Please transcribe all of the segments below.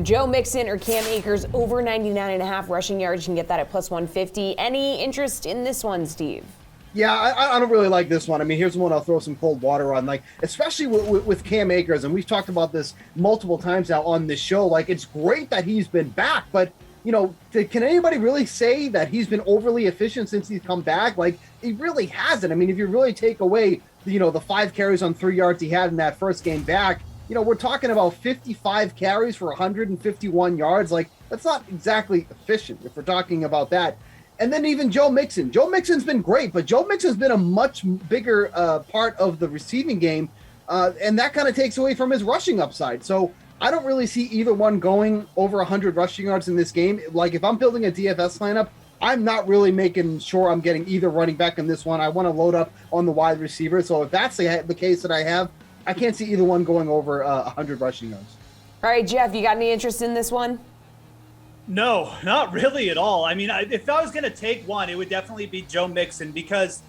Joe Mixon or Cam Akers over 99.5 rushing yards. You can get that at plus 150. Any interest in this one, Steve? Yeah, I don't really like this one. I mean, here's one I'll throw some cold water on, like, especially with Cam Akers. And we've talked about this multiple times now on this show. Like, it's great that he's been back, but, you know, can anybody really say that he's been overly efficient since he's come back? Like, he really hasn't. I mean, if you really take away, you know, the 5 carries on 3 yards he had in that first game back, you know, we're talking about 55 carries for 151 yards. Like, that's not exactly efficient if we're talking about that. And then even Joe Mixon. Joe Mixon's been great, but Joe Mixon's been a much bigger part of the receiving game, and that kind of takes away from his rushing upside. So I don't really see either one going over 100 rushing yards in this game. Like, if I'm building a DFS lineup, I'm not really making sure I'm getting either running back in this one. I want to load up on the wide receiver. So if that's the case that I have, I can't see either one going over 100 rushing yards. All right, Geoff, you got any interest in this one? No, not really at all. I mean, if I was going to take one, it would definitely be Joe Mixon because,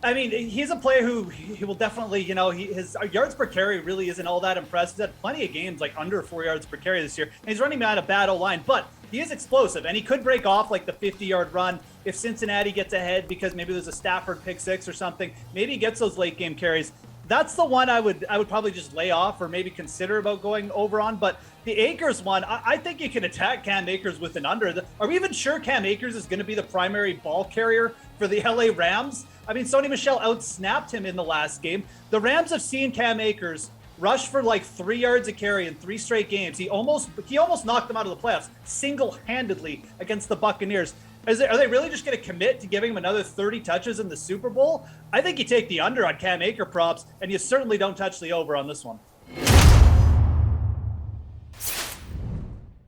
I mean, he's a player who he will definitely, you know, his yards per carry really isn't all that impressive. He's had plenty of games like under 4 yards per carry this year, and he's running out a bad O-line, but he is explosive, and he could break off like the 50-yard run if Cincinnati gets ahead because maybe there's a Stafford pick six or something. Maybe he gets those late game carries. That's the one I would probably just lay off or maybe consider about going over on. But the Akers one, I think you can attack Cam Akers with an under. Are we even sure Cam Akers is going to be the primary ball carrier for the LA Rams? I mean, Sony Michel outsnapped him in the last game. The Rams have seen Cam Akers rush for like 3 yards a carry in 3 straight games. He almost knocked them out of the playoffs single-handedly against the Buccaneers. Are they really just going to commit to giving him another 30 touches in the Super Bowl? I think you take the under on Cam Akers props, and you certainly don't touch the over on this one.